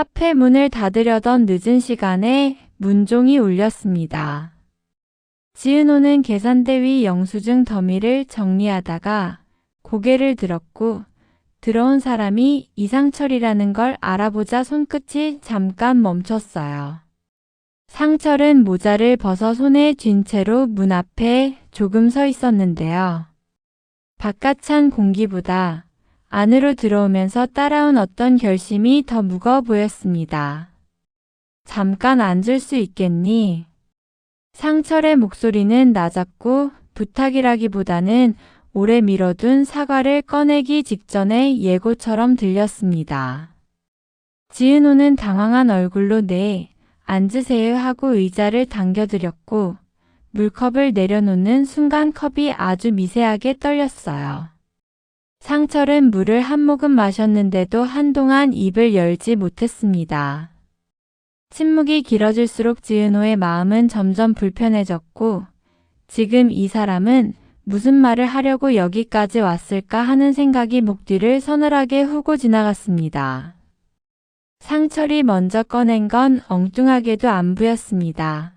카페 문을 닫으려던 늦은 시간에 문종이 울렸습니다. 지은호는 계산대 위 영수증 더미를 정리하다가 고개를 들었고 들어온 사람이 이상철이라는 걸 알아보자 손끝이 잠깐 멈췄어요. 상철은 모자를 벗어 손에 쥔 채로 문 앞에 조금 서 있었는데요. 바깥 찬 공기보다 안으로 들어오면서 따라온 어떤 결심이 더 무거워 보였습니다. 잠깐 앉을 수 있겠니? 상철의 목소리는 낮았고 부탁이라기보다는 오래 미뤄둔 사과를 꺼내기 직전의 예고처럼 들렸습니다. 지은호는 당황한 얼굴로 네, 앉으세요 하고 의자를 당겨드렸고 물컵을 내려놓는 순간 컵이 아주 미세하게 떨렸어요. 상철은 물을 한 모금 마셨는데도 한동안 입을 열지 못했습니다. 침묵이 길어질수록 지은호의 마음은 점점 불편해졌고 지금 이 사람은 무슨 말을 하려고 여기까지 왔을까 하는 생각이 목 뒤를 서늘하게 후고 지나갔습니다. 상철이 먼저 꺼낸 건 엉뚱하게도 안부였습니다.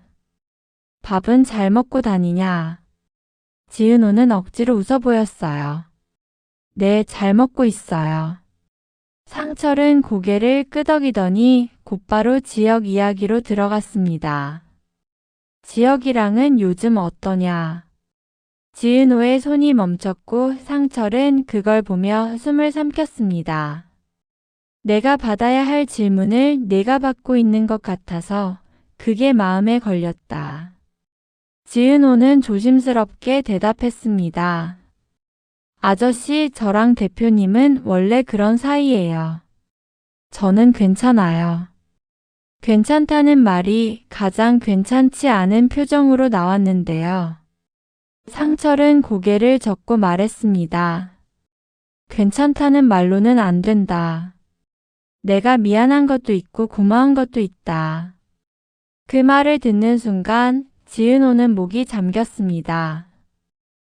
밥은 잘 먹고 다니냐? 지은호는 억지로 웃어 보였어요. 네, 잘 먹고 있어요. 상철은 고개를 끄덕이더니 곧바로 지역 이야기로 들어갔습니다. 지역이랑은 요즘 어떠냐? 지은호의 손이 멈췄고 상철은 그걸 보며 숨을 삼켰습니다. 내가 받아야 할 질문을 내가 받고 있는 것 같아서 그게 마음에 걸렸다. 지은호는 조심스럽게 대답했습니다. 아저씨, 저랑 대표님은 원래 그런 사이예요. 저는 괜찮아요. 괜찮다는 말이 가장 괜찮지 않은 표정으로 나왔는데요. 상철은 고개를 젓고 말했습니다. 괜찮다는 말로는 안 된다. 내가 미안한 것도 있고 고마운 것도 있다. 그 말을 듣는 순간 지은호는 목이 잠겼습니다.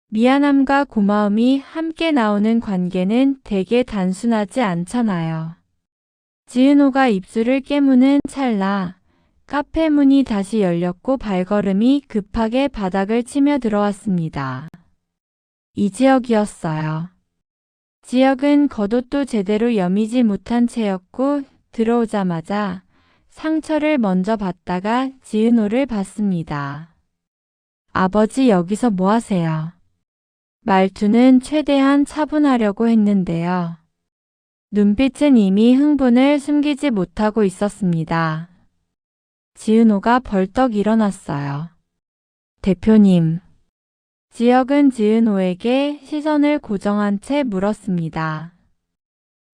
미안함과 고마움이 함께 나오는 관계는 되게 단순하지 않잖아요. 지은호가 입술을 깨무는 찰나 카페 문이 다시 열렸고 발걸음이 급하게 바닥을 치며 들어왔습니다. 이 지역이었어요. 지역은 겉옷도 제대로 여미지 못한 채였고 들어오자마자 상철을 먼저 봤다가 지은호를 봤습니다. 아버지 여기서 뭐 하세요? 말투는 최대한 차분하려고 했는데요. 눈빛은 이미 흥분을 숨기지 못하고 있었습니다. 지은호가 벌떡 일어났어요. 대표님. 지역은 지은호에게 시선을 고정한 채 물었습니다.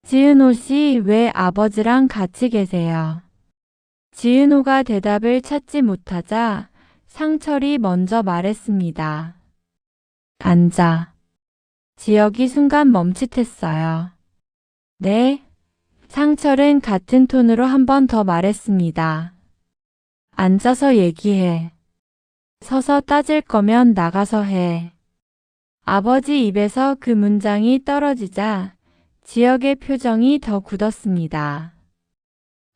지은호 씨, 왜 아버지랑 같이 계세요? 지은호가 대답을 찾지 못하자 상철이 먼저 말했습니다. 앉아. 지역이 순간 멈칫했어요. 네? 상철은 같은 톤으로 한 번 더 말했습니다. 앉아서 얘기해. 서서 따질 거면 나가서 해. 아버지 입에서 그 문장이 떨어지자 지역의 표정이 더 굳었습니다.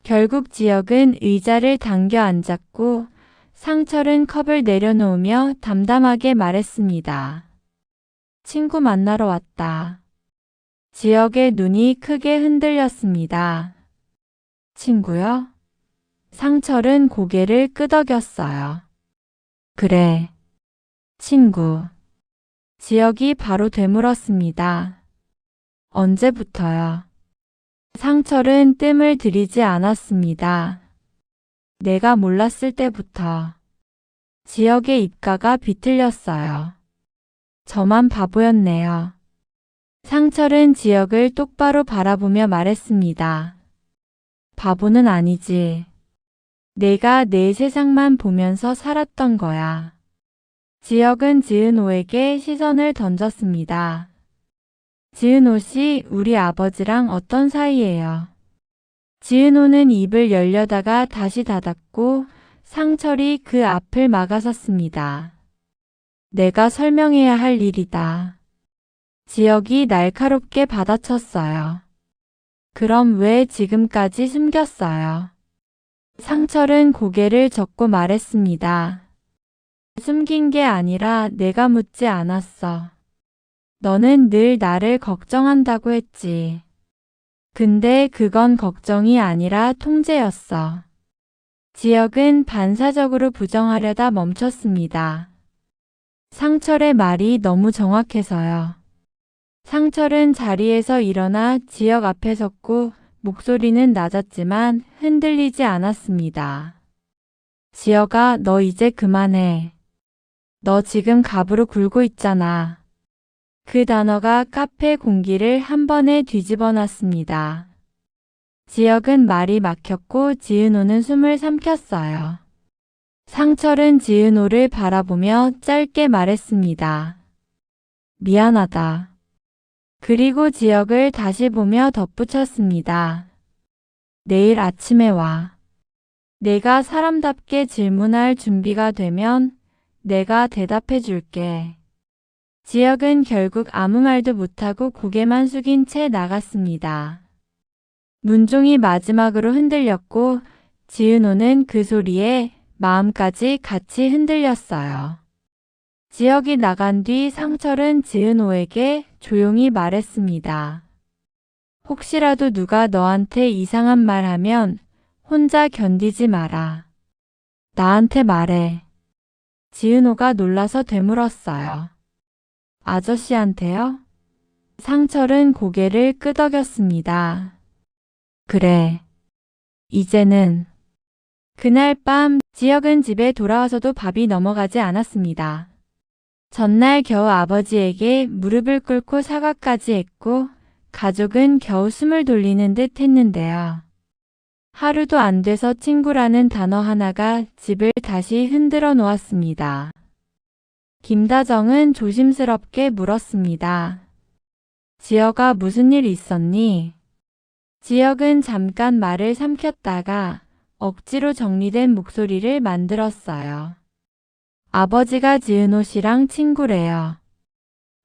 결국 지역은 의자를 당겨 앉았고 상철은 컵을 내려놓으며 담담하게 말했습니다. 친구 만나러 왔다. 지역의 눈이 크게 흔들렸습니다. 친구요? 상철은 고개를 끄덕였어요. 그래. 친구. 지역이 바로 되물었습니다. 언제부터요? 상철은 뜸을 들이지 않았습니다. 내가 몰랐을 때부터. 지역의 입가가 비틀렸어요. 저만 바보였네요. 상철은 지역을 똑바로 바라보며 말했습니다. 바보는 아니지. 내가 내 세상만 보면서 살았던 거야. 지역은 지은호에게 시선을 던졌습니다. 지은호 씨, 우리 아버지랑 어떤 사이예요? 지은호는 입을 열려다가 다시 닫았고 상철이 그 앞을 막아섰습니다. 내가 설명해야 할 일이다. 지역이 날카롭게 받아쳤어요. 그럼 왜 지금까지 숨겼어요? 상철은 고개를 젓고 말했습니다. 숨긴 게 아니라 내가 묻지 않았어. 너는 늘 나를 걱정한다고 했지. 근데 그건 걱정이 아니라 통제였어. 지혁은 반사적으로 부정하려다 멈췄습니다. 상철의 말이 너무 정확해서요. 상철은 자리에서 일어나 지혁 앞에 섰고 목소리는 낮았지만 흔들리지 않았습니다. 지혁아, 너 이제 그만해. 너 지금 갑으로 굴고 있잖아. 그 단어가 카페 공기를 한 번에 뒤집어 놨습니다. 지혁은 말이 막혔고 지은호는 숨을 삼켰어요. 상철은 지은호를 바라보며 짧게 말했습니다. 미안하다. 그리고 지혁을 다시 보며 덧붙였습니다. 내일 아침에 와. 내가 사람답게 질문할 준비가 되면 내가 대답해 줄게. 지혁은 결국 아무 말도 못하고 고개만 숙인 채 나갔습니다. 문종이 마지막으로 흔들렸고 지은호는 그 소리에 마음까지 같이 흔들렸어요. 지혁이 나간 뒤 상철은 지은호에게 조용히 말했습니다. 혹시라도 누가 너한테 이상한 말 하면 혼자 견디지 마라. 나한테 말해. 지은호가 놀라서 되물었어요. 아저씨한테요? 상철은 고개를 끄덕였습니다. 그래. 이제는. 그날 밤 지혁은 집에 돌아와서도 밥이 넘어가지 않았습니다. 전날 겨우 아버지에게 무릎을 꿇고 사과까지 했고 가족은 겨우 숨을 돌리는 듯 했는데요. 하루도 안 돼서 친구라는 단어 하나가 집을 다시 흔들어 놓았습니다. 김다정은 조심스럽게 물었습니다. 지혁아, 무슨 일 있었니? 지혁은 잠깐 말을 삼켰다가 억지로 정리된 목소리를 만들었어요. 아버지가 지은호 씨랑 친구래요.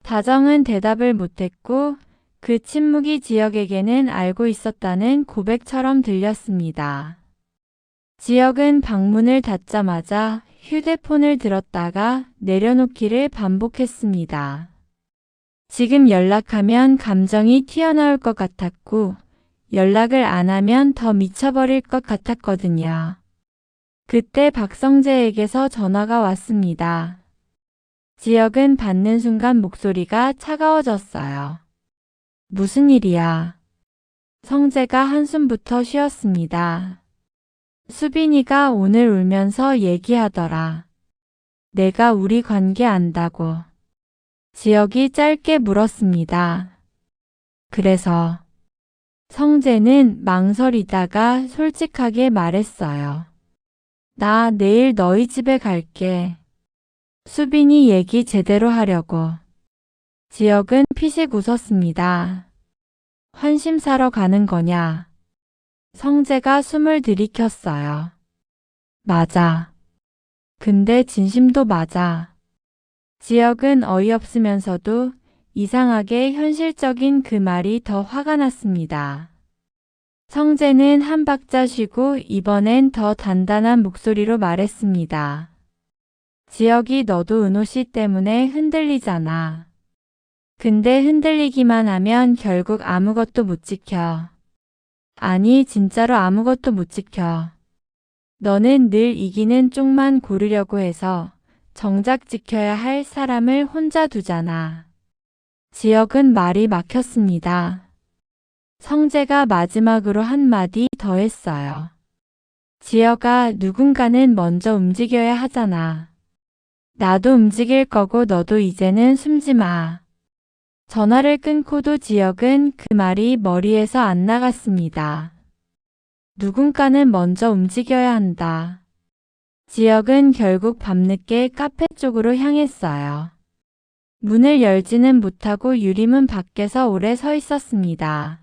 다정은 대답을 못했고 그 침묵이 지혁에게는 알고 있었다는 고백처럼 들렸습니다. 지혁은 방문을 닫자마자 휴대폰을 들었다가 내려놓기를 반복했습니다. 지금 연락하면 감정이 튀어나올 것 같았고 연락을 안 하면 더 미쳐버릴 것 같았거든요. 그때 박성재에게서 전화가 왔습니다. 지혁은 받는 순간 목소리가 차가워졌어요. 무슨 일이야? 성재가 한숨부터 쉬었습니다. 수빈이가 오늘 울면서 얘기하더라. 내가 우리 관계 안다고. 지혁이 짧게 물었습니다. 그래서 성재는 망설이다가 솔직하게 말했어요. 나 내일 너희 집에 갈게. 수빈이 얘기 제대로 하려고. 지혁은 피식 웃었습니다. 환심 사러 가는 거냐? 성재가 숨을 들이켰어요. 맞아. 근데 진심도 맞아. 지혁은 어이없으면서도 이상하게 현실적인 그 말이 더 화가 났습니다. 성재는 한 박자 쉬고 이번엔 더 단단한 목소리로 말했습니다. 지혁이 너도 은호 씨 때문에 흔들리잖아. 근데 흔들리기만 하면 결국 아무것도 못 지켜. 아니, 진짜로 아무것도 못 지켜. 너는 늘 이기는 쪽만 고르려고 해서 정작 지켜야 할 사람을 혼자 두잖아. 지혁은 말이 막혔습니다. 성재가 마지막으로 한마디 더 했어요. 지혁아, 누군가는 먼저 움직여야 하잖아. 나도 움직일 거고 너도 이제는 숨지 마. 전화를 끊고도 지혁은 그 말이 머리에서 안 나갔습니다. 누군가는 먼저 움직여야 한다. 지혁은 결국 밤늦게 카페 쪽으로 향했어요. 문을 열지는 못하고 유리문 밖에서 오래 서 있었습니다.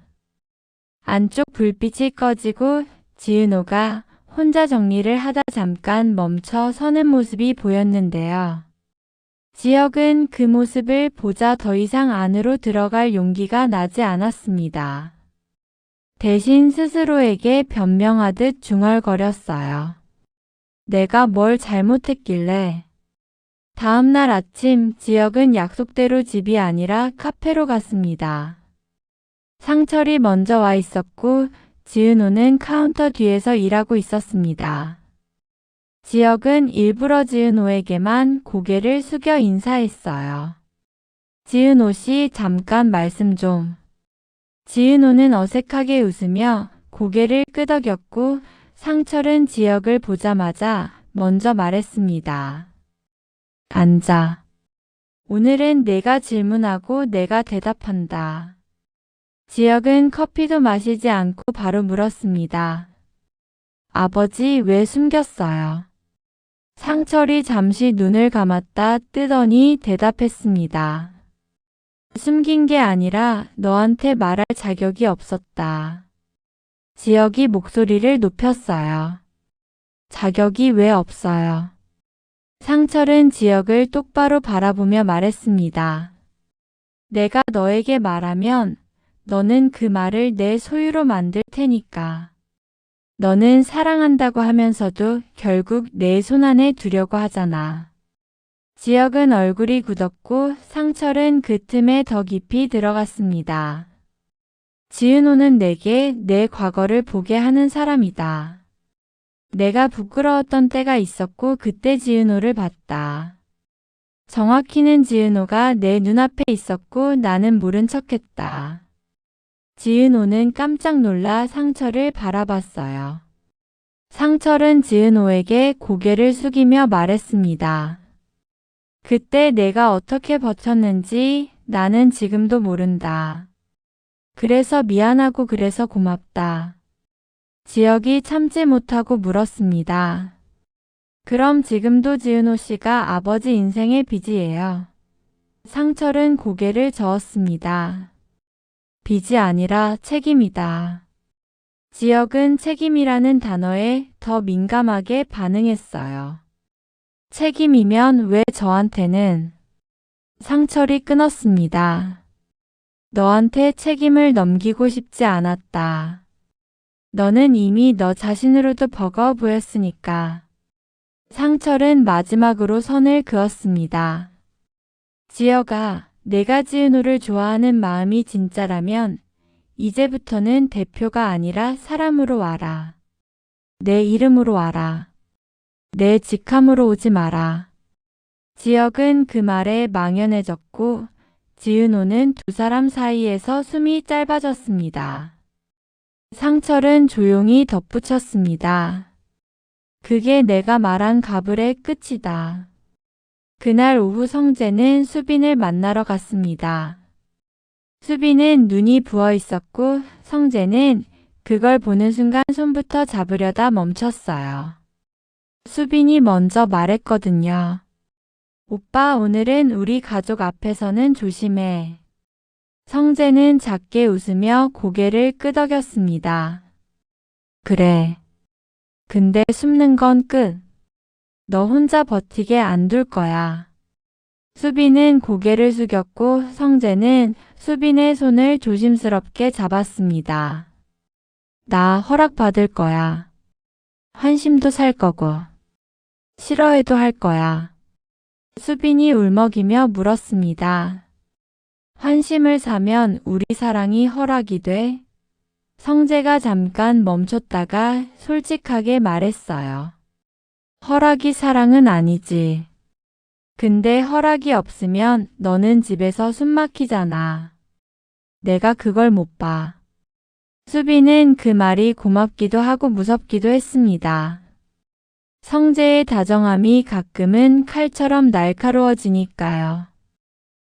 안쪽 불빛이 꺼지고 지은호가 혼자 정리를 하다 잠깐 멈춰 서는 모습이 보였는데요. 지혁은 그 모습을 보자 더 이상 안으로 들어갈 용기가 나지 않았습니다. 대신 스스로에게 변명하듯 중얼거렸어요. 내가 뭘 잘못했길래. 다음 날 아침 지혁은 약속대로 집이 아니라 카페로 갔습니다. 상철이 먼저 와 있었고 지은호는 카운터 뒤에서 일하고 있었습니다. 지혁은 일부러 지은호에게만 고개를 숙여 인사했어요. 지은호 씨 잠깐 말씀 좀. 지은호는 어색하게 웃으며 고개를 끄덕였고 상철은 지혁을 보자마자 먼저 말했습니다. 앉아. 오늘은 내가 질문하고 내가 대답한다. 지혁은 커피도 마시지 않고 바로 물었습니다. 아버지 왜 숨겼어요? 상철이 잠시 눈을 감았다 뜨더니 대답했습니다. 숨긴 게 아니라 너한테 말할 자격이 없었다. 지혁이 목소리를 높였어요. 자격이 왜 없어요? 상철은 지혁을 똑바로 바라보며 말했습니다. 내가 너에게 말하면 너는 그 말을 내 소유로 만들 테니까. 너는 사랑한다고 하면서도 결국 내 손안에 두려고 하잖아. 지혁은 얼굴이 굳었고 상철은 그 틈에 더 깊이 들어갔습니다. 지은호는 내게 내 과거를 보게 하는 사람이다. 내가 부끄러웠던 때가 있었고 그때 지은호를 봤다. 정확히는 지은호가 내 눈앞에 있었고 나는 모른 척했다. 지은호는 깜짝 놀라 상철을 바라봤어요. 상철은 지은호에게 고개를 숙이며 말했습니다. 그때 내가 어떻게 버텼는지 나는 지금도 모른다. 그래서 미안하고 그래서 고맙다. 지혁이 참지 못하고 물었습니다. 그럼 지금도 지은호 씨가 아버지 인생의 빚이에요. 상철은 고개를 저었습니다. 빚이 아니라 책임이다. 지혁은 책임이라는 단어에 더 민감하게 반응했어요. 책임이면 왜 저한테는? 상철이 끊었습니다. 너한테 책임을 넘기고 싶지 않았다. 너는 이미 너 자신으로도 버거워 보였으니까. 상철은 마지막으로 선을 그었습니다. 지혁아, 내가 지은호를 좋아하는 마음이 진짜라면 이제부터는 대표가 아니라 사람으로 와라. 내 이름으로 와라. 내 직함으로 오지 마라. 지혁은 그 말에 망연해졌고 지은호는 두 사람 사이에서 숨이 짧아졌습니다. 상철은 조용히 덧붙였습니다. 그게 내가 말한 가불의 끝이다. 그날 오후 성재는 수빈을 만나러 갔습니다. 수빈은 눈이 부어 있었고 성재는 그걸 보는 순간 손부터 잡으려다 멈췄어요. 수빈이 먼저 말했거든요. 오빠 오늘은 우리 가족 앞에서는 조심해. 성재는 작게 웃으며 고개를 끄덕였습니다. 그래. 근데 숨는 건 끝. 너 혼자 버티게 안 둘 거야. 수빈은 고개를 숙였고 성재는 수빈의 손을 조심스럽게 잡았습니다. 나 허락받을 거야. 환심도 살 거고. 싫어해도 할 거야. 수빈이 울먹이며 물었습니다. 환심을 사면 우리 사랑이 허락이 돼? 성재가 잠깐 멈췄다가 솔직하게 말했어요. 허락이 사랑은 아니지. 근데 허락이 없으면 너는 집에서 숨 막히잖아. 내가 그걸 못 봐. 수빈은 그 말이 고맙기도 하고 무섭기도 했습니다. 성재의 다정함이 가끔은 칼처럼 날카로워지니까요.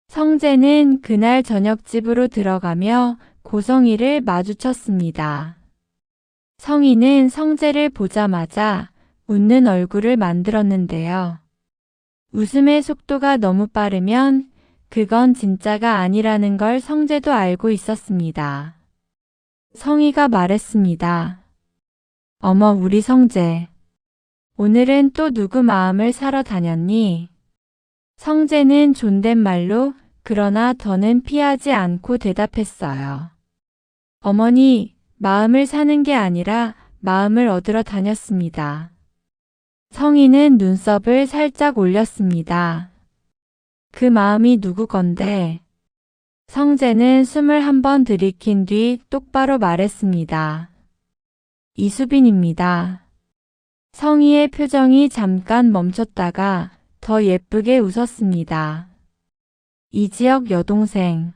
성재는 그날 저녁 집으로 들어가며 고성희를 마주쳤습니다. 성희는 성재를 보자마자 웃는 얼굴을 만들었는데요. 웃음의 속도가 너무 빠르면 그건 진짜가 아니라는 걸 성재도 알고 있었습니다. 성희가 말했습니다. 어머 우리 성재. 오늘은 또 누구 마음을 사러 다녔니? 성재는 존댓말로 그러나 더는 피하지 않고 대답했어요. 어머니, 마음을 사는 게 아니라 마음을 얻으러 다녔습니다. 성희는 눈썹을 살짝 올렸습니다. 그 마음이 누구 건데? 성재는 숨을 한 번 들이킨 뒤 똑바로 말했습니다. 이수빈입니다. 성희의 표정이 잠깐 멈췄다가 더 예쁘게 웃었습니다. 이지혁 여동생.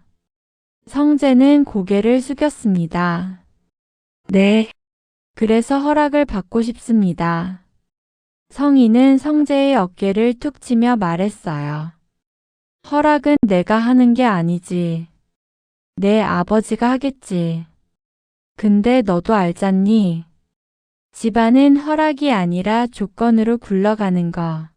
성재는 고개를 숙였습니다. 네. 그래서 허락을 받고 싶습니다. 성희는 성재의 어깨를 툭 치며 말했어요. 허락은 내가 하는 게 아니지. 내 아버지가 하겠지. 근데 너도 알잖니? 집안은 허락이 아니라 조건으로 굴러가는 거.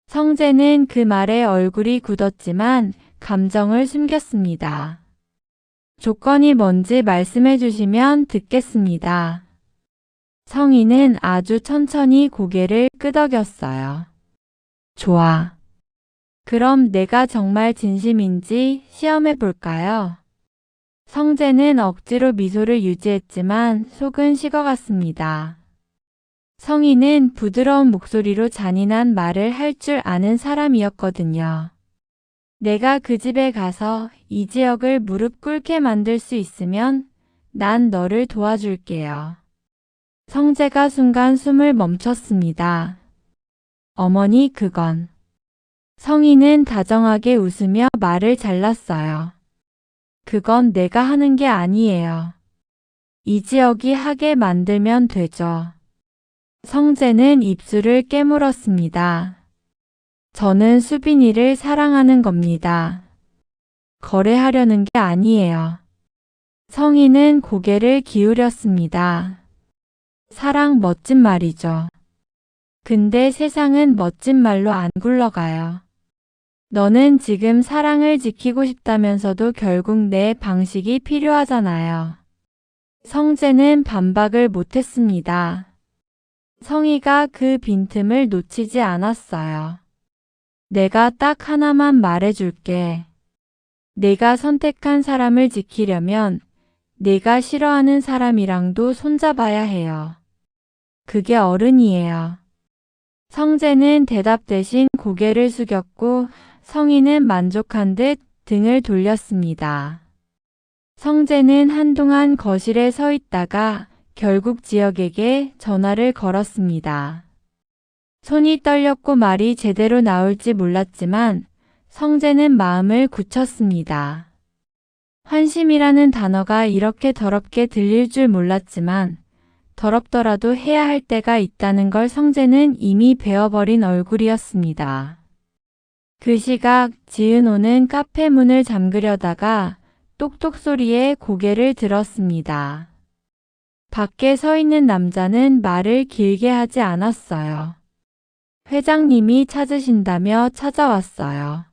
성재는 그 말에 얼굴이 굳었지만 감정을 숨겼습니다. 조건이 뭔지 말씀해 주시면 듣겠습니다. 성희는 아주 천천히 고개를 끄덕였어요. 좋아. 그럼 내가 정말 진심인지 시험해 볼까요? 성재는 억지로 미소를 유지했지만 속은 식어갔습니다. 성희는 부드러운 목소리로 잔인한 말을 할 줄 아는 사람이었거든요. 내가 그 집에 가서 이지혁을 무릎 꿇게 만들 수 있으면 난 너를 도와줄게요. 성재가 순간 숨을 멈췄습니다. 어머니, 그건. 성희는 다정하게 웃으며 말을 잘랐어요. 그건 내가 하는 게 아니에요. 이지혁이 하게 만들면 되죠. 성재는 입술을 깨물었습니다. 저는 수빈이를 사랑하는 겁니다. 거래하려는 게 아니에요. 성희는 고개를 기울였습니다. 사랑 멋진 말이죠. 근데 세상은 멋진 말로 안 굴러가요. 너는 지금 사랑을 지키고 싶다면서도 결국 내 방식이 필요하잖아요. 성재는 반박을 못했습니다. 성희가 그 빈틈을 놓치지 않았어요. 내가 딱 하나만 말해줄게. 내가 선택한 사람을 지키려면 내가 싫어하는 사람이랑도 손잡아야 해요. 그게 어른이에요. 성재는 대답 대신 고개를 숙였고 성희는 만족한 듯 등을 돌렸습니다. 성재는 한동안 거실에 서 있다가 결국 지혁에게 전화를 걸었습니다. 손이 떨렸고 말이 제대로 나올지 몰랐지만 성재는 마음을 굳혔습니다. 환심이라는 단어가 이렇게 더럽게 들릴 줄 몰랐지만 더럽더라도 해야 할 때가 있다는 걸 성재는 이미 배워버린 얼굴이었습니다. 그 시각 지은호는 카페 문을 잠그려다가 똑똑 소리에 고개를 들었습니다. 밖에 서 있는 남자는 말을 길게 하지 않았어요. 회장님이 찾으신다며 찾아왔어요.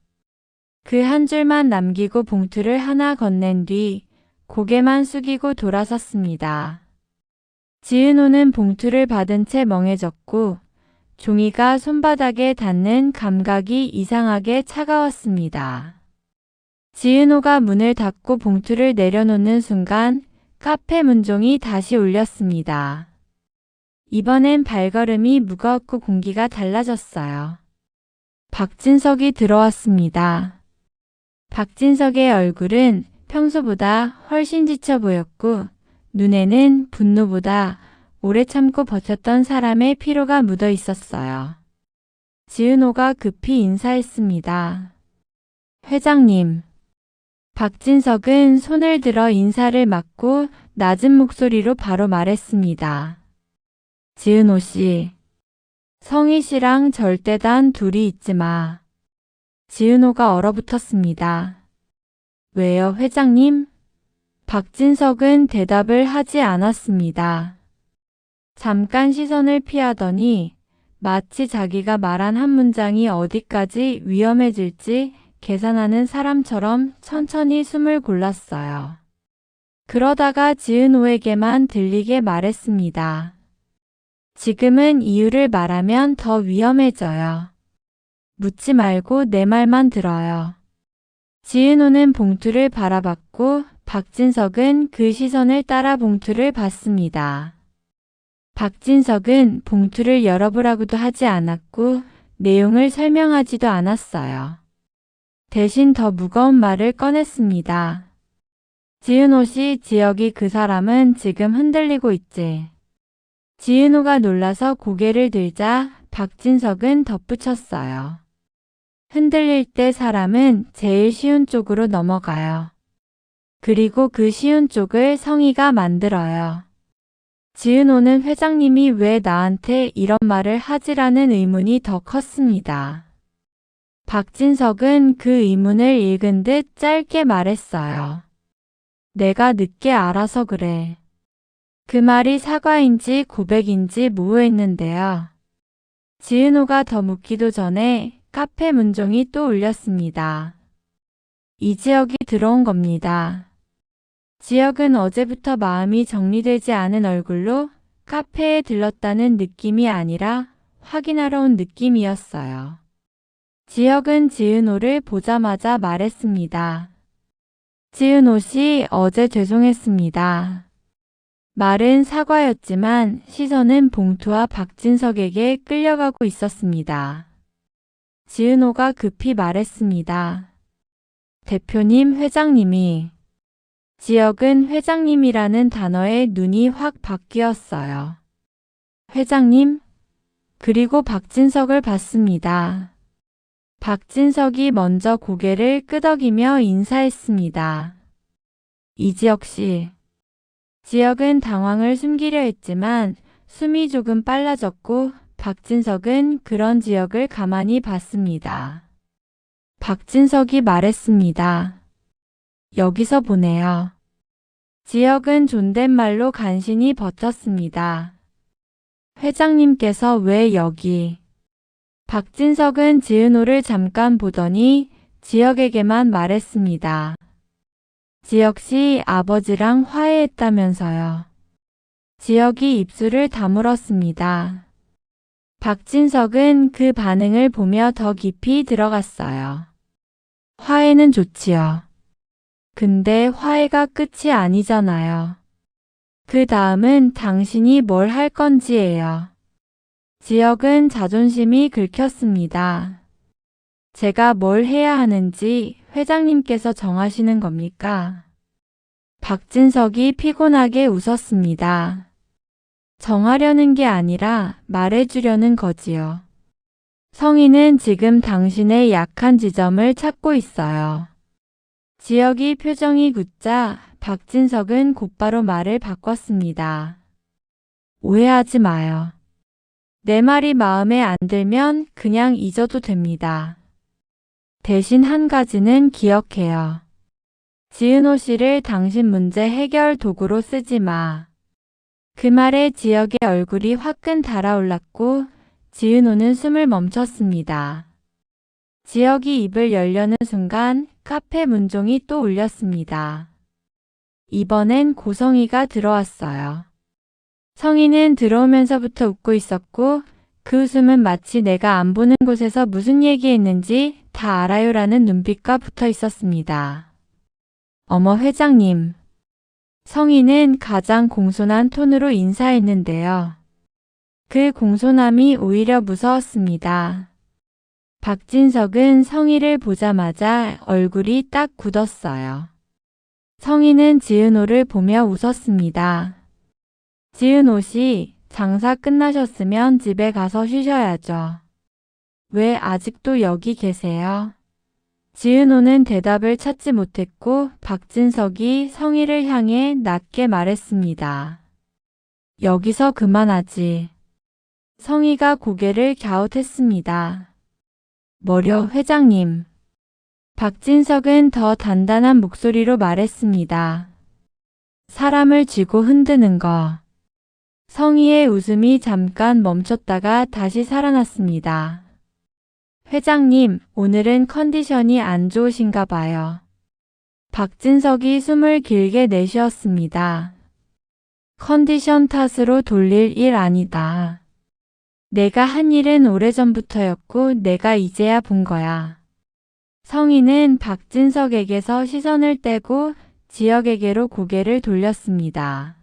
그 한 줄만 남기고 봉투를 하나 건넨 뒤 고개만 숙이고 돌아섰습니다. 지은호는 봉투를 받은 채 멍해졌고 종이가 손바닥에 닿는 감각이 이상하게 차가웠습니다. 지은호가 문을 닫고 봉투를 내려놓는 순간 카페 문종이 다시 울렸습니다. 이번엔 발걸음이 무거웠고 공기가 달라졌어요. 박진석이 들어왔습니다. 박진석의 얼굴은 평소보다 훨씬 지쳐 보였고 눈에는 분노보다 오래 참고 버텼던 사람의 피로가 묻어 있었어요. 지은호가 급히 인사했습니다. 회장님. 박진석은 손을 들어 인사를 막고 낮은 목소리로 바로 말했습니다. 지은호 씨. 성희 씨랑 절대 단 둘이 있지 마. 지은호가 얼어붙었습니다. 왜요, 회장님? 박진석은 대답을 하지 않았습니다. 잠깐 시선을 피하더니 마치 자기가 말한 한 문장이 어디까지 위험해질지 계산하는 사람처럼 천천히 숨을 골랐어요. 그러다가 지은호에게만 들리게 말했습니다. 지금은 이유를 말하면 더 위험해져요. 묻지 말고 내 말만 들어요. 지은호는 봉투를 바라봤고 박진석은 그 시선을 따라 봉투를 받습니다. 박진석은 봉투를 열어보라고도 하지 않았고 내용을 설명하지도 않았어요. 대신 더 무거운 말을 꺼냈습니다. 지은호 씨, 지혁이 그 사람은 지금 흔들리고 있지. 지은호가 놀라서 고개를 들자 박진석은 덧붙였어요. 흔들릴 때 사람은 제일 쉬운 쪽으로 넘어가요. 그리고 그 쉬운 쪽을 성희가 만들어요. 지은호는 회장님이 왜 나한테 이런 말을 하지라는 의문이 더 컸습니다. 박진석은 그 의문을 읽은 듯 짧게 말했어요. 내가 늦게 알아서 그래. 그 말이 사과인지 고백인지 모호했는데요. 지은호가 더 묻기도 전에 카페 문종이 또 울렸습니다. 이지혁이 들어온 겁니다. 지혁은 어제부터 마음이 정리되지 않은 얼굴로 카페에 들렀다는 느낌이 아니라 확인하러 온 느낌이었어요. 지혁은 지은호를 보자마자 말했습니다. 지은호 씨, 어제 죄송했습니다. 말은 사과였지만 시선은 봉투와 박진석에게 끌려가고 있었습니다. 지은호가 급히 말했습니다. 대표님, 회장님이. 지혁은 회장님이라는 단어에 눈이 확 바뀌었어요. 회장님? 그리고 박진석을 봤습니다. 박진석이 먼저 고개를 끄덕이며 인사했습니다. 이지혁 씨. 지혁은 당황을 숨기려 했지만 숨이 조금 빨라졌고 박진석은 그런 지혁을 가만히 봤습니다. 박진석이 말했습니다. 여기서 보내요. 지혁은 존댓말로 간신히 버텼습니다. 회장님께서 왜 여기? 박진석은 지은호를 잠깐 보더니 지혁에게만 말했습니다. 지혁 씨, 아버지랑 화해했다면서요. 지혁이 입술을 다물었습니다. 박진석은 그 반응을 보며 더 깊이 들어갔어요. 화해는 좋지요. 근데 화해가 끝이 아니잖아요. 그 다음은 당신이 뭘 할 건지예요. 지혁은 자존심이 긁혔습니다. 제가 뭘 해야 하는지 회장님께서 정하시는 겁니까? 박진석이 피곤하게 웃었습니다. 정하려는 게 아니라 말해주려는 거지요. 성희는 지금 당신의 약한 지점을 찾고 있어요. 지혁이 표정이 굳자 박진석은 곧바로 말을 바꿨습니다. 오해하지 마요. 내 말이 마음에 안 들면 그냥 잊어도 됩니다. 대신 한 가지는 기억해요. 지은호 씨를 당신 문제 해결 도구로 쓰지 마. 그 말에 지혁의 얼굴이 화끈 달아올랐고 지은호는 숨을 멈췄습니다. 지혁이 입을 열려는 순간 카페 문종이 또 울렸습니다. 이번엔 고성희가 들어왔어요. 성희는 들어오면서부터 웃고 있었고 그 웃음은 마치 내가 안 보는 곳에서 무슨 얘기했는지 다 알아요라는 눈빛과 붙어 있었습니다. 어머 회장님. 성희는 가장 공손한 톤으로 인사했는데요. 그 공손함이 오히려 무서웠습니다. 박진석은 성희를 보자마자 얼굴이 딱 굳었어요. 성희는 지은호를 보며 웃었습니다. 지은호 씨, 장사 끝나셨으면 집에 가서 쉬셔야죠. 왜 아직도 여기 계세요? 지은호는 대답을 찾지 못했고 박진석이 성희를 향해 낮게 말했습니다. 여기서 그만하지. 성희가 고개를 갸웃했습니다. 뭐려 회장님. 박진석은 더 단단한 목소리로 말했습니다. 사람을 쥐고 흔드는 거. 성희의 웃음이 잠깐 멈췄다가 다시 살아났습니다. 회장님, 오늘은 컨디션이 안 좋으신가 봐요. 박진석이 숨을 길게 내쉬었습니다. 컨디션 탓으로 돌릴 일 아니다. 내가 한 일은 오래전부터였고 내가 이제야 본 거야. 성희는 박진석에게서 시선을 떼고 지역에게로 고개를 돌렸습니다.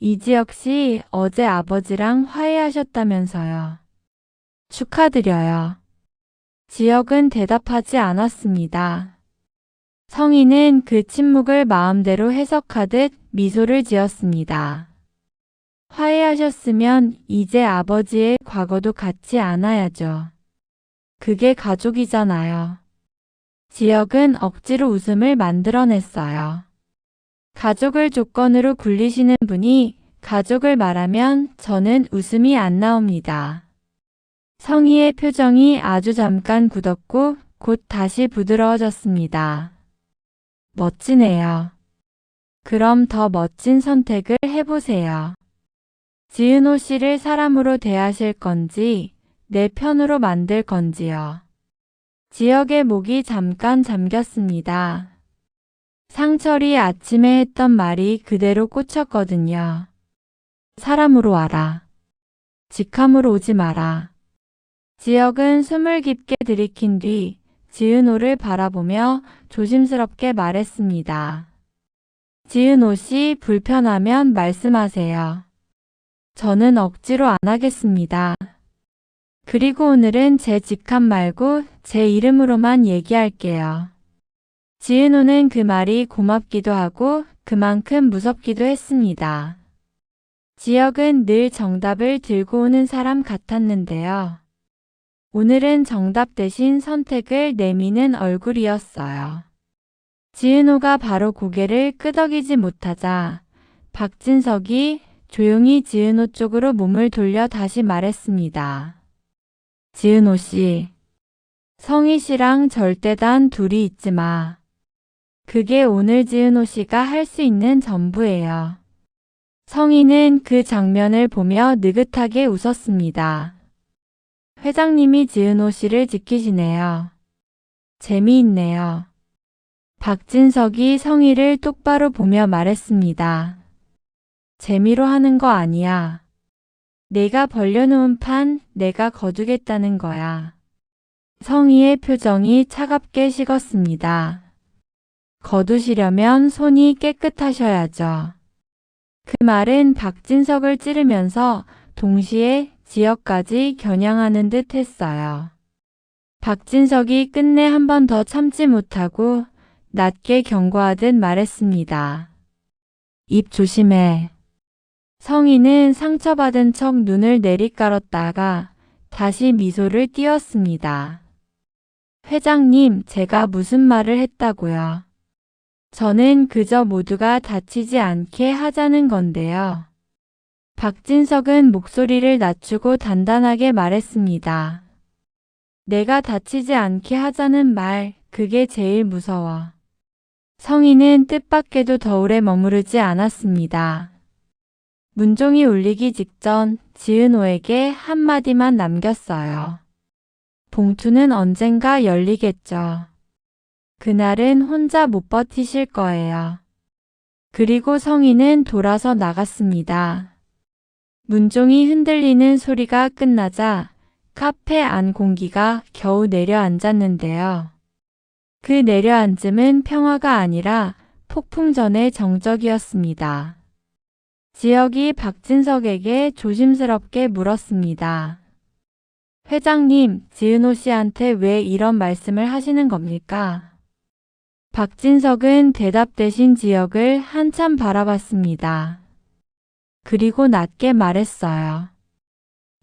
이지혁 씨, 어제 아버지랑 화해하셨다면서요. 축하드려요. 지혁은 대답하지 않았습니다. 성희는 그 침묵을 마음대로 해석하듯 미소를 지었습니다. 화해하셨으면 이제 아버지의 과거도 같이 안아야죠. 그게 가족이잖아요. 지혁은 억지로 웃음을 만들어냈어요. 가족을 조건으로 굴리시는 분이 가족을 말하면 저는 웃음이 안 나옵니다. 성희의 표정이 아주 잠깐 굳었고 곧 다시 부드러워졌습니다. 멋지네요. 그럼 더 멋진 선택을 해보세요. 지은호 씨를 사람으로 대하실 건지 내 편으로 만들 건지요. 지혁의 목이 잠깐 잠겼습니다. 상철이 아침에 했던 말이 그대로 꽂혔거든요. 사람으로 와라. 직함으로 오지 마라. 지혁은 숨을 깊게 들이킨 뒤 지은호를 바라보며 조심스럽게 말했습니다. 지은호 씨, 불편하면 말씀하세요. 저는 억지로 안 하겠습니다. 그리고 오늘은 제 직함 말고 제 이름으로만 얘기할게요. 지은호는 그 말이 고맙기도 하고 그만큼 무섭기도 했습니다. 지혁은 늘 정답을 들고 오는 사람 같았는데요. 오늘은 정답 대신 선택을 내미는 얼굴이었어요. 지은호가 바로 고개를 끄덕이지 못하자 박진석이 조용히 지은호 쪽으로 몸을 돌려 다시 말했습니다. 지은호 씨, 성희 씨랑 절대 단 둘이 있지 마. 그게 오늘 지은호 씨가 할 수 있는 전부예요. 성희는 그 장면을 보며 느긋하게 웃었습니다. 회장님이 지은호 씨를 지키시네요. 재미있네요. 박진석이 성희를 똑바로 보며 말했습니다. 재미로 하는 거 아니야. 내가 벌려놓은 판 내가 거두겠다는 거야. 성희의 표정이 차갑게 식었습니다. 거두시려면 손이 깨끗하셔야죠. 그 말은 박진석을 찌르면서 동시에 지역까지 겨냥하는 듯 했어요. 박진석이 끝내 한 번 더 참지 못하고 낮게 경고하듯 말했습니다. 입 조심해. 성희는 상처받은 척 눈을 내리깔았다가 다시 미소를 띄웠습니다. 회장님, 제가 무슨 말을 했다고요? 저는 그저 모두가 다치지 않게 하자는 건데요. 박진석은 목소리를 낮추고 단단하게 말했습니다. 내가 다치지 않게 하자는 말, 그게 제일 무서워. 성희는 뜻밖에도 더 오래 머무르지 않았습니다. 문종이 울리기 직전 지은호에게 한마디만 남겼어요. 봉투는 언젠가 열리겠죠. 그날은 혼자 못 버티실 거예요. 그리고 성희는 돌아서 나갔습니다. 문종이 흔들리는 소리가 끝나자 카페 안 공기가 겨우 내려앉았는데요. 그 내려앉음은 평화가 아니라 폭풍전의 정적이었습니다. 지혁이 박진석에게 조심스럽게 물었습니다. 회장님, 지은호 씨한테 왜 이런 말씀을 하시는 겁니까? 박진석은 대답 대신 지혁을 한참 바라봤습니다. 그리고 낮게 말했어요.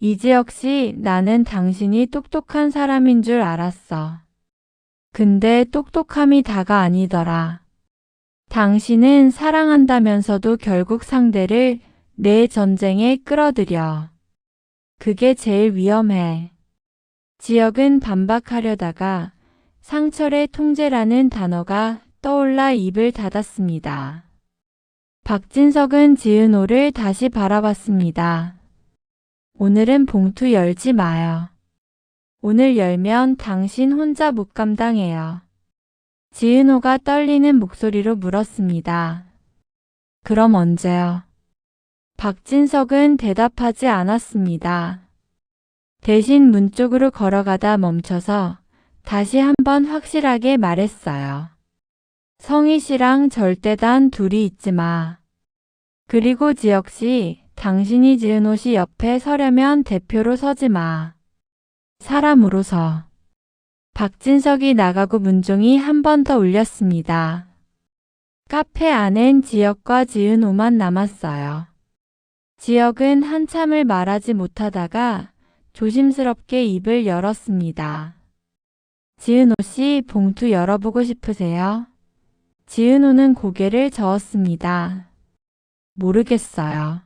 이지혁 씨, 나는 당신이 똑똑한 사람인 줄 알았어. 근데 똑똑함이 다가 아니더라. 당신은 사랑한다면서도 결국 상대를 내 전쟁에 끌어들여. 그게 제일 위험해. 지혁은 반박하려다가 상철의 통제라는 단어가 떠올라 입을 닫았습니다. 박진석은 지은호를 다시 바라봤습니다. 오늘은 봉투 열지 마요. 오늘 열면 당신 혼자 못 감당해요. 지은호가 떨리는 목소리로 물었습니다. 그럼 언제요? 박진석은 대답하지 않았습니다. 대신 문 쪽으로 걸어가다 멈춰서 다시 한번 확실하게 말했어요. 성희 씨랑 절대 단 둘이 있지 마. 그리고 지혁 씨, 당신이 지은호 씨 옆에 서려면 대표로 서지 마. 사람으로 서. 박진석이 나가고 문종이 한 번 더 울렸습니다. 카페 안엔 지혁과 지은호만 남았어요. 지혁은 한참을 말하지 못하다가 조심스럽게 입을 열었습니다. 지은호 씨, 봉투 열어보고 싶으세요? 지은호는 고개를 저었습니다. 모르겠어요.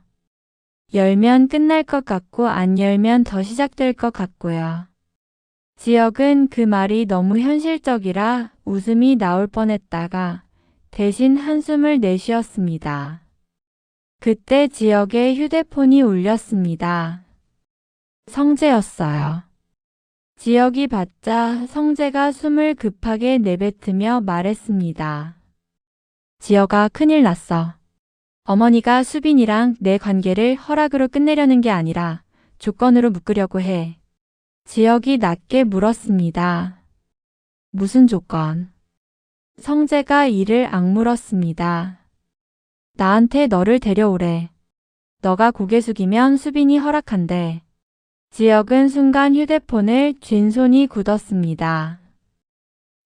열면 끝날 것 같고 안 열면 더 시작될 것 같고요. 지혁은 그 말이 너무 현실적이라 웃음이 나올 뻔했다가 대신 한숨을 내쉬었습니다. 그때 지혁의 휴대폰이 울렸습니다. 성재였어요. 지혁이 받자 성재가 숨을 급하게 내뱉으며 말했습니다. 지혁아, 큰일 났어. 어머니가 수빈이랑 내 관계를 허락으로 끝내려는 게 아니라 조건으로 묶으려고 해. 지혁이 낮게 물었습니다. 무슨 조건? 성재가 이를 악물었습니다. 나한테 너를 데려오래. 너가 고개 숙이면 수빈이 허락한대. 지혁은 순간 휴대폰을 쥔 손이 굳었습니다.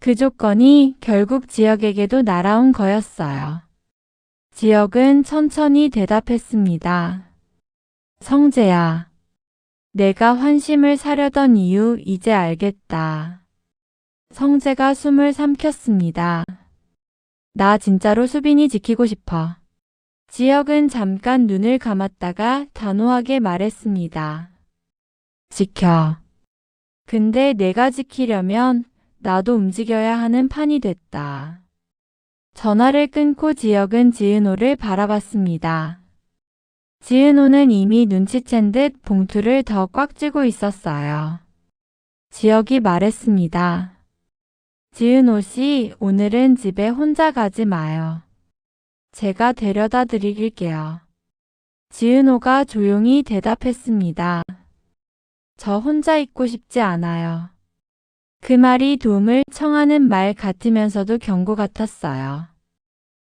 그 조건이 결국 지혁에게도 날아온 거였어요. 지혁은 천천히 대답했습니다. 성재야. 내가 환심을 사려던 이유 이제 알겠다. 성재가 숨을 삼켰습니다. 나 진짜로 수빈이 지키고 싶어. 지혁은 잠깐 눈을 감았다가 단호하게 말했습니다. 지켜. 근데 내가 지키려면 나도 움직여야 하는 판이 됐다. 전화를 끊고 지혁은 지은호를 바라봤습니다. 지은호는 이미 눈치챈 듯 봉투를 더 꽉 쥐고 있었어요. 지혁이 말했습니다. 지은호 씨, 오늘은 집에 혼자 가지 마요. 제가 데려다 드릴게요. 지은호가 조용히 대답했습니다. 저 혼자 있고 싶지 않아요. 그 말이 도움을 청하는 말 같으면서도 경고 같았어요.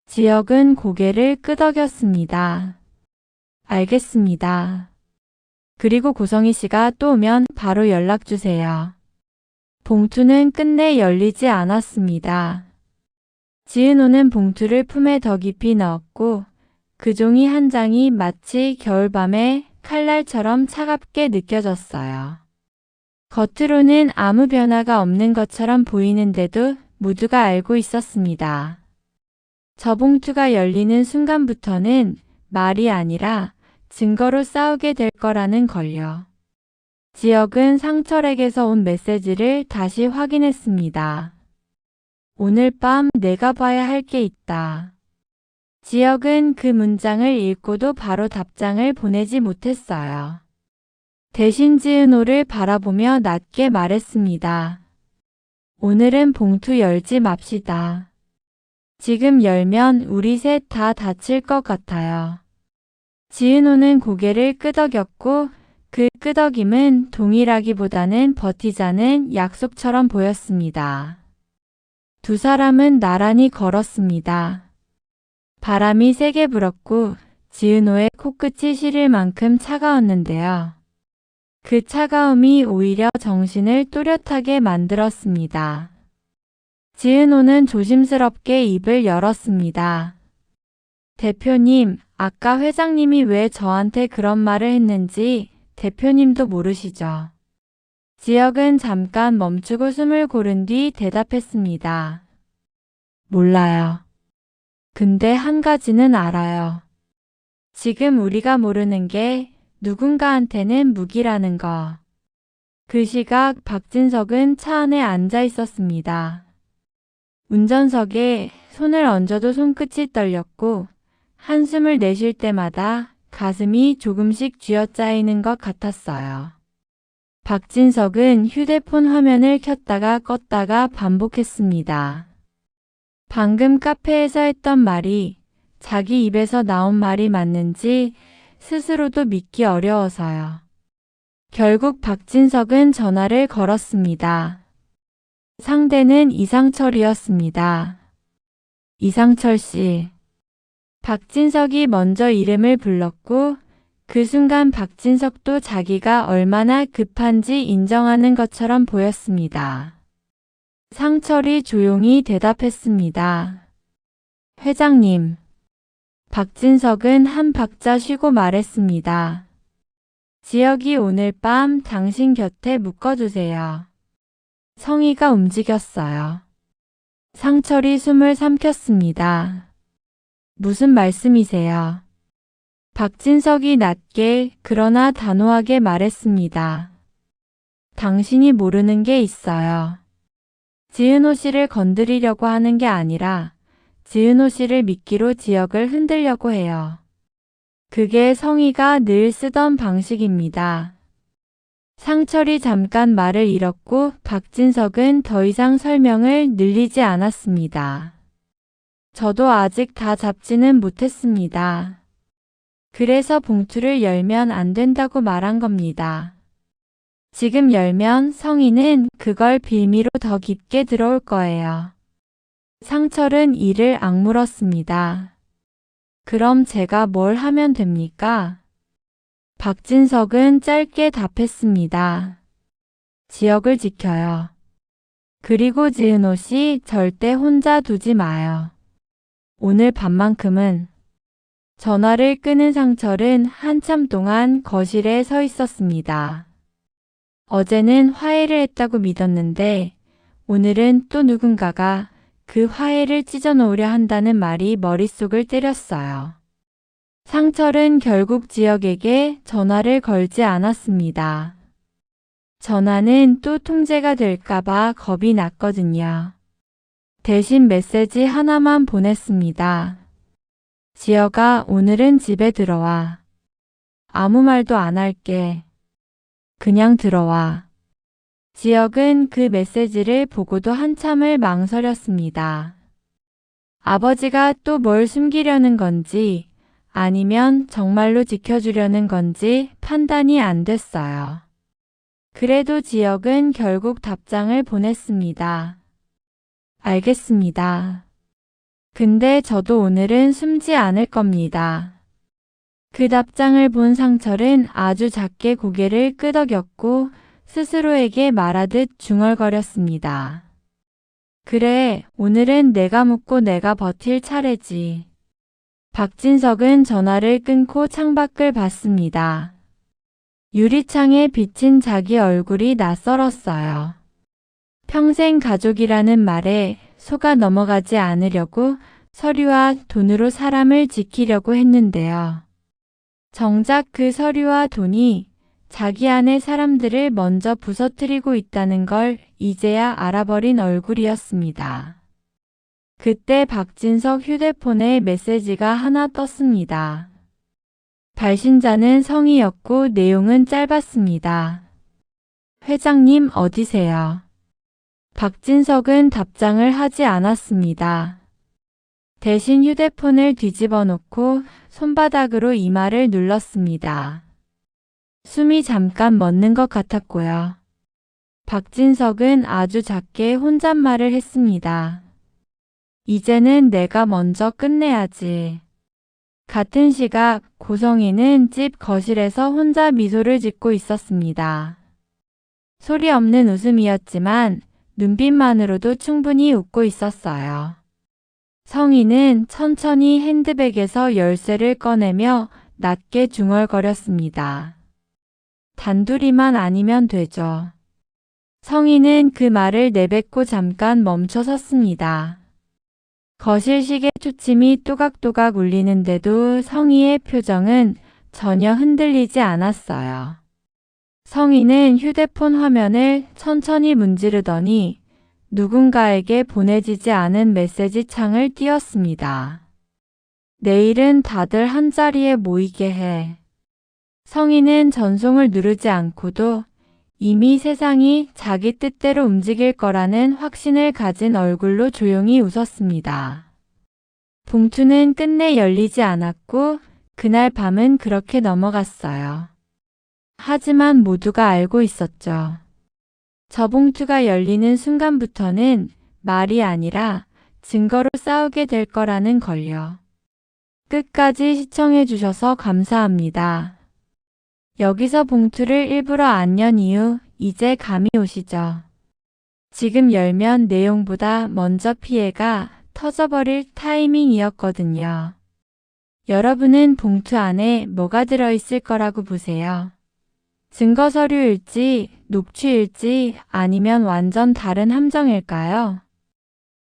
지혁은 고개를 끄덕였습니다. 알겠습니다. 그리고 고성희 씨가 또 오면 바로 연락 주세요. 봉투는 끝내 열리지 않았습니다. 지은호는 봉투를 품에 더 깊이 넣었고 그 종이 한 장이 마치 겨울밤의 칼날처럼 차갑게 느껴졌어요. 겉으로는 아무 변화가 없는 것처럼 보이는데도 모두가 알고 있었습니다. 저 봉투가 열리는 순간부터는 말이 아니라 증거로 싸우게 될 거라는 걸요. 지혁은 상철에게서 온 메시지를 다시 확인했습니다. 오늘 밤 내가 봐야 할 게 있다. 지혁은 그 문장을 읽고도 바로 답장을 보내지 못했어요. 대신 지은호를 바라보며 낮게 말했습니다. 오늘은 봉투 열지 맙시다. 지금 열면 우리 셋 다 다칠 것 같아요. 지은호는 고개를 끄덕였고 그 끄덕임은 동일하기보다는 버티자는 약속처럼 보였습니다. 두 사람은 나란히 걸었습니다. 바람이 세게 불었고 지은호의 코끝이 시릴 만큼 차가웠는데요. 그 차가움이 오히려 정신을 또렷하게 만들었습니다. 지은호는 조심스럽게 입을 열었습니다. 대표님, 아까 회장님이 왜 저한테 그런 말을 했는지 대표님도 모르시죠? 지혁은 잠깐 멈추고 숨을 고른 뒤 대답했습니다. 몰라요. 근데 한 가지는 알아요. 지금 우리가 모르는 게 누군가한테는 무기라는 거. 그 시각 박진석은 차 안에 앉아 있었습니다. 운전석에 손을 얹어도 손끝이 떨렸고 한숨을 내쉴 때마다 가슴이 조금씩 쥐어짜이는 것 같았어요. 박진석은 휴대폰 화면을 켰다가 껐다가 반복했습니다. 방금 카페에서 했던 말이 자기 입에서 나온 말이 맞는지 스스로도 믿기 어려워서요. 결국 박진석은 전화를 걸었습니다. 상대는 이상철이었습니다. 이상철 씨. 박진석이 먼저 이름을 불렀고 그 순간 박진석도 자기가 얼마나 급한지 인정하는 것처럼 보였습니다. 상철이 조용히 대답했습니다. 회장님. 박진석은 한 박자 쉬고 말했습니다. 지혁이 오늘 밤 당신 곁에 묶어두세요. 성희가 움직였어요. 상철이 숨을 삼켰습니다. 무슨 말씀이세요? 박진석이 낮게 그러나 단호하게 말했습니다. 당신이 모르는 게 있어요. 지은호 씨를 건드리려고 하는 게 아니라 지은호 씨를 미끼로 지혁을 흔들려고 해요. 그게 성희가 늘 쓰던 방식입니다. 상철이 잠깐 말을 잃었고 박진석은 더 이상 설명을 늘리지 않았습니다. 저도 아직 다 잡지는 못했습니다. 그래서 봉투를 열면 안 된다고 말한 겁니다. 지금 열면 성희는 그걸 빌미로 더 깊게 들어올 거예요. 상철은 이를 악물었습니다. 그럼 제가 뭘 하면 됩니까? 박진석은 짧게 답했습니다. 지역을 지켜요. 그리고 지은호 씨 절대 혼자 두지 마요. 오늘 밤만큼은. 전화를 끄는 상철은 한참 동안 거실에 서 있었습니다. 어제는 화해를 했다고 믿었는데 오늘은 또 누군가가 그 화해를 찢어놓으려 한다는 말이 머릿속을 때렸어요. 상철은 결국 지혁에게 전화를 걸지 않았습니다. 전화는 또 통제가 될까봐 겁이 났거든요. 대신 메시지 하나만 보냈습니다. 지혁아, 오늘은 집에 들어와. 아무 말도 안 할게. 그냥 들어와. 지혁은 그 메시지를 보고도 한참을 망설였습니다. 아버지가 또 뭘 숨기려는 건지 아니면 정말로 지켜주려는 건지 판단이 안 됐어요. 그래도 지혁은 결국 답장을 보냈습니다. 알겠습니다. 근데 저도 오늘은 숨지 않을 겁니다. 그 답장을 본 상철은 아주 작게 고개를 끄덕였고 스스로에게 말하듯 중얼거렸습니다. 그래, 오늘은 내가 묻고 내가 버틸 차례지. 박진석은 전화를 끊고 창밖을 봤습니다. 유리창에 비친 자기 얼굴이 낯설었어요. 평생 가족이라는 말에 속아 넘어가지 않으려고 서류와 돈으로 사람을 지키려고 했는데요. 정작 그 서류와 돈이 자기 안의 사람들을 먼저 부서뜨리고 있다는 걸 이제야 알아버린 얼굴이었습니다. 그때 박진석 휴대폰에 메시지가 하나 떴습니다. 발신자는 성희였고 내용은 짧았습니다. 회장님 어디세요? 박진석은 답장을 하지 않았습니다. 대신 휴대폰을 뒤집어 놓고 손바닥으로 이마를 눌렀습니다. 숨이 잠깐 멎는 것 같았고요. 박진석은 아주 작게 혼잣말을 했습니다. 이제는 내가 먼저 끝내야지. 같은 시각 고성희는 집 거실에서 혼자 미소를 짓고 있었습니다. 소리 없는 웃음이었지만 눈빛만으로도 충분히 웃고 있었어요. 성희는 천천히 핸드백에서 열쇠를 꺼내며 낮게 중얼거렸습니다. 단둘이만 아니면 되죠. 성희는 그 말을 내뱉고 잠깐 멈춰 섰습니다. 거실 시계 초침이 또각또각 울리는데도 성희의 표정은 전혀 흔들리지 않았어요. 성희는 휴대폰 화면을 천천히 문지르더니 누군가에게 보내지지 않은 메시지 창을 띄웠습니다. 내일은 다들 한자리에 모이게 해. 성희는 전송을 누르지 않고도 이미 세상이 자기 뜻대로 움직일 거라는 확신을 가진 얼굴로 조용히 웃었습니다. 봉투는 끝내 열리지 않았고 그날 밤은 그렇게 넘어갔어요. 하지만 모두가 알고 있었죠. 저 봉투가 열리는 순간부터는 말이 아니라 증거로 싸우게 될 거라는 걸요. 끝까지 시청해 주셔서 감사합니다. 여기서 봉투를 일부러 안 연 이유 이제 감이 오시죠? 지금 열면 내용보다 먼저 피해가 터져버릴 타이밍이었거든요. 여러분은 봉투 안에 뭐가 들어있을 거라고 보세요? 증거 서류일지, 녹취일지 아니면 완전 다른 함정일까요?